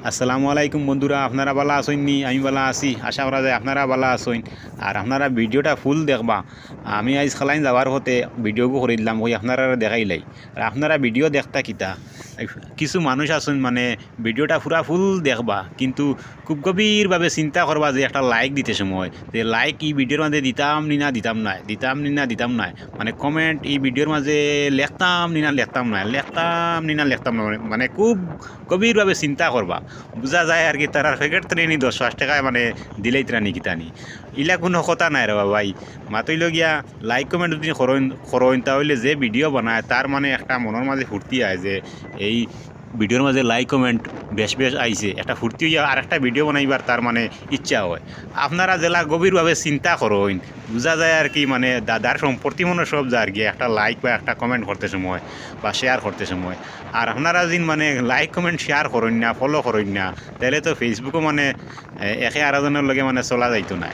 আসসালামু আলাইকুম বন্ধুরা, আপনারা ভালো আছেন নি? আমি ভালো আছি, আশা করা যায় আপনারা ভালো আছেন। আর আপনারা ভিডিওটা ফুল দেখবা। আমি আজ খালাইন যাওয়ার হতে ভিডিওগু করে দিলাম, ওই আপনারা দেখাইলাই। আর আপনারা ভিডিও দেখতা কিতা কিছু মানুষ আছেন মানে ভিডিওটা পুরা ফুল দেখবা, কিন্তু খুব গভীরভাবে চিন্তা করবা যে একটা লাইক দিতে সময় যে লাইক এই ভিডিওর মাঝে দিতাম নি না দিতাম নাই, দিতাম নি না দিতাম নাই, মানে কমেন্ট এই ভিডিওর মাঝে লেখতাম নি না লেখতাম নাই, লেখতাম নি না লেখতাম না, মানে খুব গভীরভাবে চিন্তা করবা। বোঝা যায় আর কি তারা ফেকেট ত্রেনি 10-5 টাকায় মানে দিলেই ত্রানি কিতানি ইলা কোনো কথা নাই রে ভাই। মাতইল গিয়া লাইক কমেন্ট যদি করইন তাহলে যে ভিডিও বানায় তার মানে একটা মনের মাঝে ফুর্তি আয় যে এই ভিডিওর মাঝে লাইক কমেন্ট বেশ বেশ আইছে, একটা ফুর্তি হইয়া আর একটা ভিডিও বানাইবার তার মানে ইচ্ছা হয়। আপনারা জেলা গভীরভাবে চিন্তা করইন, বোঝা যায় আর কি মানে দাদার সম্পত্তি মনে সব যা আর কি একটা লাইক বা একটা কমেন্ট করতে সময় বা শেয়ার করতে সময়। আর আপনারা যিন মানে লাইক কমেন্ট শেয়ার করেন না, ফলো করেন না, তাহলে তো ফেসবুকও মানে একে আরেকজনের লগে মানে চলা যাইতো না।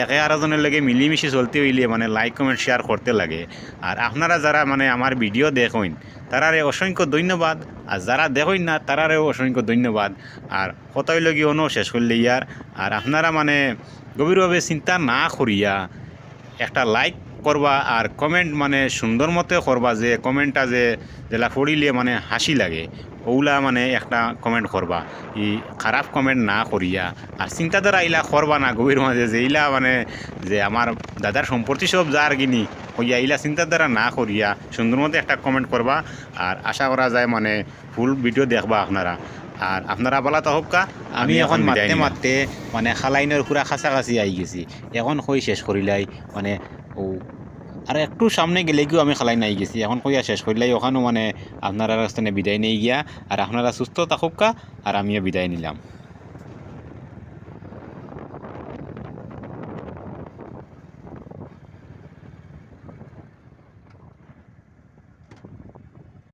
একে আরেকজনের লগে মিলিমিশি চলতে হইলে মানে লাইক কমেন্ট শেয়ার করতে লাগে। আর আপনারা যারা মানে আমার ভিডিও দেখেন তারারে অসংখ্য ধন্যবাদ, আর যারা দেখেন না তারারেও অসংখ্য ধন্যবাদ। আর কতই লগি অন্য শেষ করলে ইয়ার আর আপনারা মানে গভীরভাবে চিন্তা না করিয়া একটা লাইক করবা আর কমেন্ট মানে সুন্দর মতো করবা, যে কমেন্টটা যে যেটা পড়িলে মানে হাসি লাগে ওগুলা মানে একটা কমেন্ট করবা, ই খারাপ কমেন্ট না করিয়া। আর চিন্তাধারা ইলা করবা না গভীর মাঝে যে ইলা মানে যে আমার দাদার সম্পত্তি সব যার গিনি হইয়া ইলা চিন্তাধারা না করিয়া সুন্দর মতো একটা কমেন্ট করবা। আর আশা করা যায় মানে ফুল ভিডিও দেখবা আপনারা। আর আপনারা বলা তো হোক কা আমি এখন মারতে মারতে মানে খালাইনের পুরা কাছাকাছি আই গেছি, এখন কই শেষ করিলাই মানে ও আর একটু সামনে গেলে গিয়েও আমি খালাই নাই গেছি, এখন কইয়া শেষ করিলাই ওখানেও মানে আপনারা রাস্তানে বিদায় নিয়ে গিয়া। আর আপনারা সুস্থ থাকুক কা আর আমিও বিদায় নিলাম।